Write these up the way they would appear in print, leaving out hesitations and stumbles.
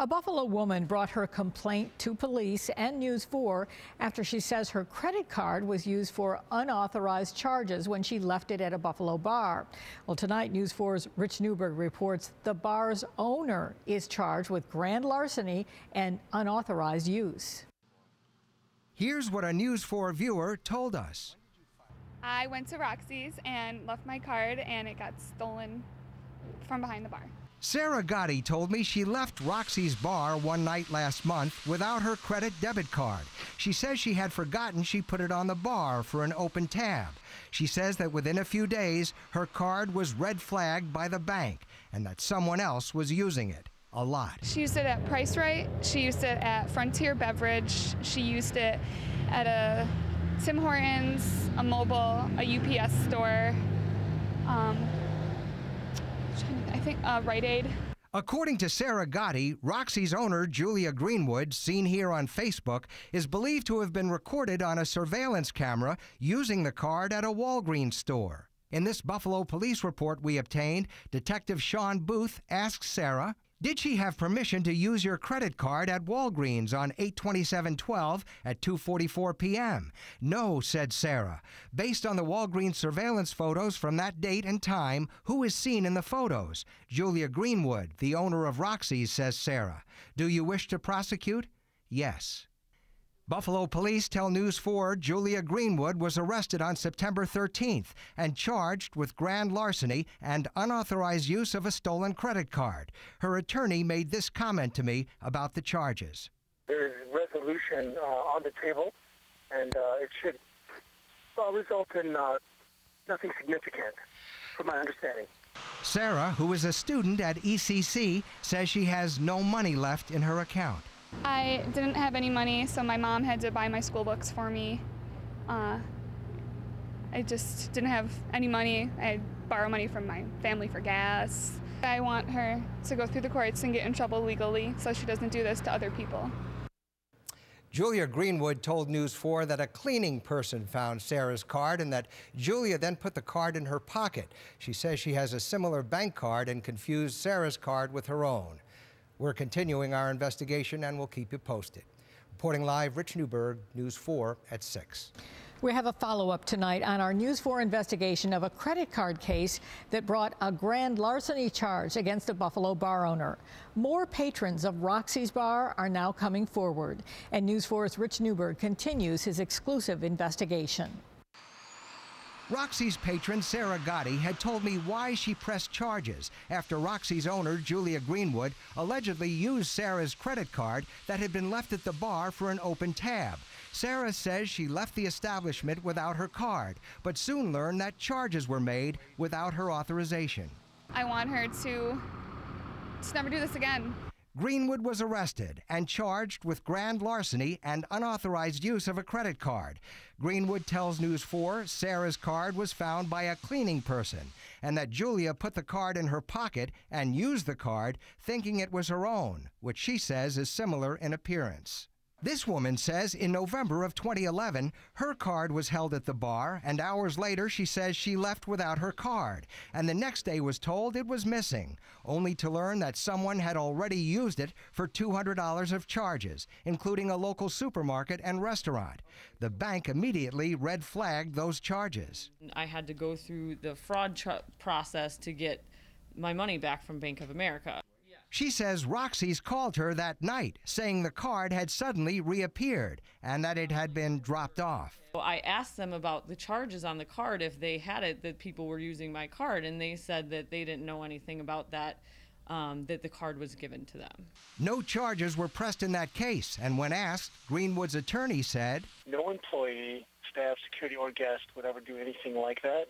A Buffalo woman brought her complaint to police and News 4 after she says her credit card was used for unauthorized charges when she left it at a Buffalo bar. Well, tonight, News 4's Rich Newberg reports the bar's owner is charged with grand larceny and unauthorized use. Here's what a News 4 viewer told us. I went to Roxy's and left my card, and it got stolen from behind the bar. Sarah Gotti told me she left Roxy's bar one night last month without her credit debit card. She says she had forgotten she put it on the bar for an open tab. She says that within a few days, her card was red flagged by the bank and that someone else was using it a lot. She used it at Price Right. She used it at Frontier Beverage. She used it at a Tim Hortons, a Mobile, a UPS store. I think Rite Aid. According to Sarah Gotti, Roxy's owner, Julia Greenwood, seen here on Facebook, is believed to have been recorded on a surveillance camera using the card at a Walgreens store. In this Buffalo police report we obtained, Detective Sean Booth asks Sarah, did she have permission to use your credit card at Walgreens on 8/27/12 at 2:44 p.m.? No, said Sarah. Based on the Walgreens surveillance photos from that date and time, who is seen in the photos? Julia Greenwood, the owner of Roxy's, says Sarah. Do you wish to prosecute? Yes. Buffalo police tell News 4 Julia Greenwood was arrested on September 13th and charged with grand larceny and unauthorized use of a stolen credit card. Her attorney made this comment to me about the charges. There's resolution on the table, and it should result in nothing significant, from my understanding. Sarah, who is a student at ECC, says she has no money left in her account. I didn't have any money, so my mom had to buy my school books for me. I just didn't have any money. I borrow money from my family for gas. I want her to go through the courts and get in trouble legally so she doesn't do this to other people. Julia Greenwood told News 4 that a cleaning person found Sarah's card and that Julia then put the card in her pocket. She says she has a similar bank card and confused Sarah's card with her own. We're continuing our investigation and we'll keep you posted. Reporting live, Rich Newberg, News 4 at 6. We have a follow-up tonight on our News 4 investigation of a credit card case that brought a grand larceny charge against a Buffalo bar owner. More patrons of Roxy's bar are now coming forward, and News 4's Rich Newberg continues his exclusive investigation. Roxy's patron, Sarah Gotti, had told me why she pressed charges after Roxy's owner, Julia Greenwood, allegedly used Sarah's credit card that had been left at the bar for an open tab. Sarah says she left the establishment without her card, but soon learned that charges were made without her authorization. I want her to just never do this again. Greenwood was arrested and charged with grand larceny and unauthorized use of a credit card. Greenwood tells News 4 Sarah's card was found by a cleaning person and that Julia put the card in her pocket and used the card thinking it was her own, which she says is similar in appearance. This woman says in November of 2011, her card was held at the bar, and hours later she says she left without her card, and the next day was told it was missing, only to learn that someone had already used it for $200 of charges, including a local supermarket and restaurant. The bank immediately red flagged those charges. I had to go through the fraud process to get my money back from Bank of America. She says Roxy's called her that night, saying the card had suddenly reappeared and that it had been dropped off. I asked them about the charges on the card, if they had it, that people were using my card, and they said that they didn't know anything about that, that the card was given to them. No charges were pressed in that case, and when asked, Greenwood's attorney said, No employee, staff, security, or guest would ever do anything like that,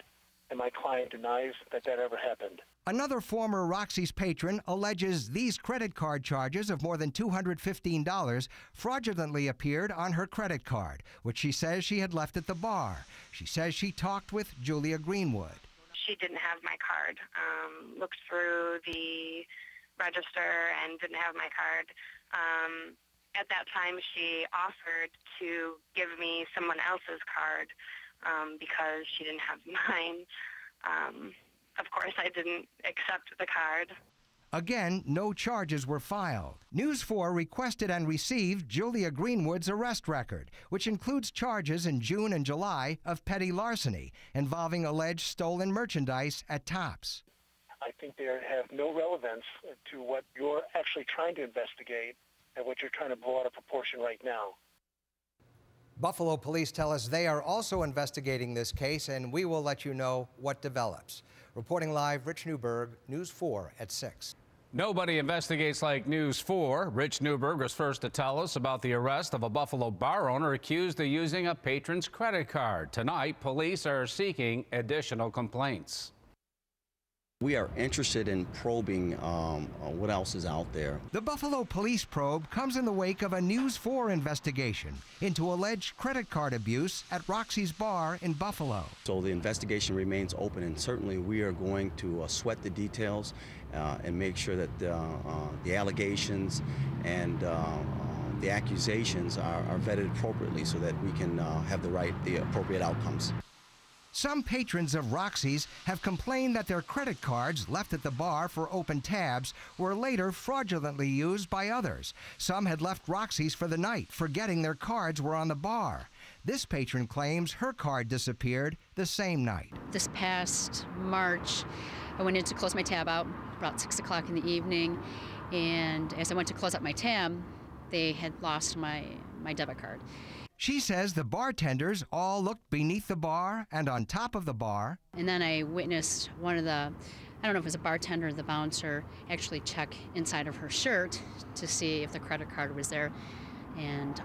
and my client denies that that ever happened. Another former Roxy's patron alleges these credit card charges of more than $215 fraudulently appeared on her credit card, which she says she had left at the bar. She says she talked with Julia Greenwood. She didn't have my card, looked through the register and didn't have my card. At that time, she offered to give me someone else's card because she didn't have mine. Of course, I didn't accept the card. Again, no charges were filed. News 4 requested and received Julia Greenwood's arrest record, which includes charges in June and July of petty larceny involving alleged stolen merchandise at Tops. I think they have no relevance to what you're actually trying to investigate and what you're trying to blow out of proportion right now. Buffalo police tell us they are also investigating this case, and we will let you know what develops. Reporting live, Rich Newberg, News 4 at 6. Nobody investigates like News 4. Rich Newberg was first to tell us about the arrest of a Buffalo bar owner accused of using a patron's credit card. Tonight, police are seeking additional complaints. We are interested in probing what else is out there. The Buffalo police probe comes in the wake of a News 4 investigation into alleged credit card abuse at Roxy's Bar in Buffalo. So the investigation remains open, and certainly we are going to sweat the details and make sure that the allegations and the accusations are vetted appropriately so that we can have the appropriate outcomes. Some patrons of Roxy's have complained that their credit cards left at the bar for open tabs were later fraudulently used by others. Some had left Roxy's for the night, forgetting their cards were on the bar. This patron claims her card disappeared the same night. This past March, I went in to close my tab out about 6 o'clock in the evening, and as I went to close up my tab, they had lost my debit card. She says the bartenders all looked beneath the bar and on top of the bar. And then I witnessed one of the, I don't know if it was a bartender or the bouncer, actually check inside of her shirt to see if the credit card was there, and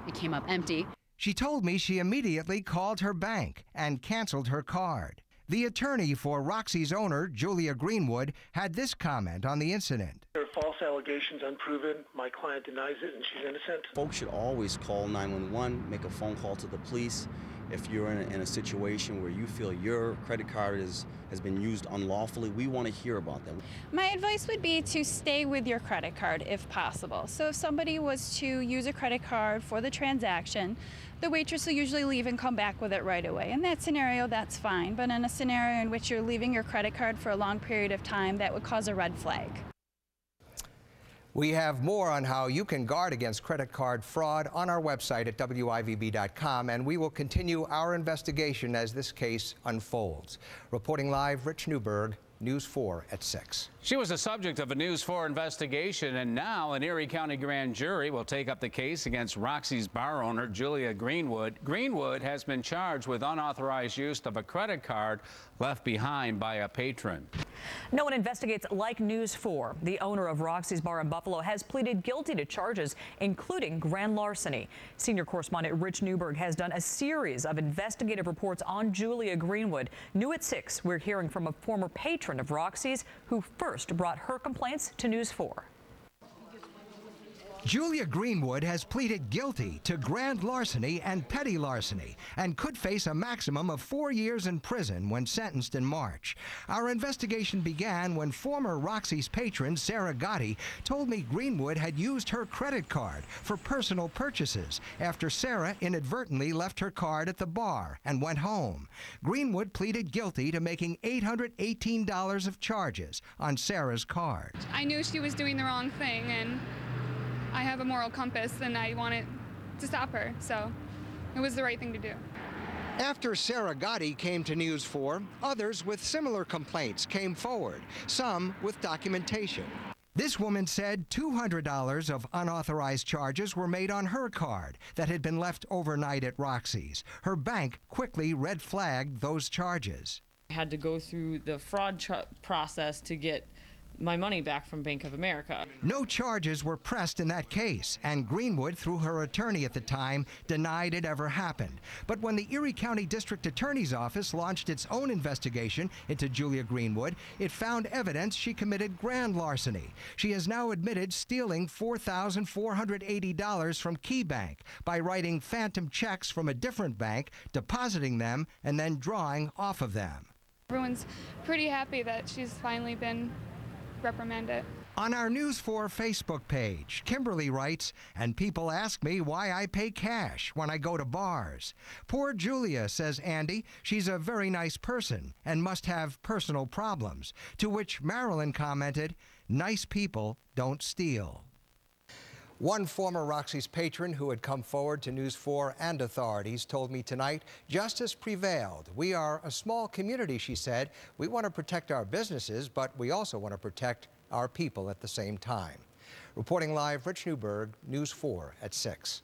it came up empty. She told me she immediately called her bank and canceled her card. The attorney for Roxy's owner, Julia Greenwood, had this comment on the incident. There are false allegations, unproven. My client denies it, and she's innocent. Folks should always call 911, make a phone call to the police. If you're in a situation where you feel your credit card has been used unlawfully, we want to hear about that. My advice would be to stay with your credit card if possible. So if somebody was to use a credit card for the transaction, the waitress will usually leave and come back with it right away. In that scenario, that's fine. But in a scenario in which you're leaving your credit card for a long period of time, that would cause a red flag. We have more on how you can guard against credit card fraud on our website at WIVB.com, and we will continue our investigation as this case unfolds. Reporting live, Rich Newberg, News 4 at 6. She was the subject of a News 4 investigation, and now an Erie County grand jury will take up the case against Roxy's bar owner, Julia Greenwood. Greenwood has been charged with unauthorized use of a credit card left behind by a patron. No one investigates like News 4. The owner of Roxy's Bar in Buffalo has pleaded guilty to charges, including grand larceny. Senior correspondent Rich Newberg has done a series of investigative reports on Julia Greenwood. New at 6, we're hearing from a former patron of Roxy's who first brought her complaints to News 4. Julia Greenwood has pleaded guilty to grand larceny and petty larceny and could face a maximum of 4 years in prison when sentenced in March. Our investigation began when former Roxy's patron Sarah Gotti told me Greenwood had used her credit card for personal purchases after Sarah inadvertently left her card at the bar and went home. Greenwood pleaded guilty to making $818 of charges on Sarah's card. I knew she was doing the wrong thing, and I have a moral compass, and I wanted to stop her, so it was the right thing to do. After Sarah Gotti came to News 4, others with similar complaints came forward, some with documentation. This woman said $200 of unauthorized charges were made on her card that had been left overnight at Roxy's. Her bank quickly red flagged those charges. I had to go through the fraud process to get my money back from Bank of America. No charges were pressed in that case, and Greenwood, through her attorney at the time, denied it ever happened. But when the Erie County District Attorney's Office launched its own investigation into Julia Greenwood, it found evidence she committed grand larceny. She has now admitted stealing $4,480 from KeyBank by writing phantom checks from a different bank, depositing them, and then drawing off of them. Everyone's pretty happy that she's finally been reprimanded. On our News 4 Facebook page, Kimberly writes, and people ask me why I pay cash when I go to bars. Poor Julia, says Andy, she's a very nice person and must have personal problems. To which Marilyn commented, nice people don't steal. One former Roxy's patron who had come forward to News 4 and authorities told me tonight justice prevailed. We are a small community, she said. We want to protect our businesses, but we also want to protect our people at the same time. Reporting live, Rich Newberg, News 4 at 6.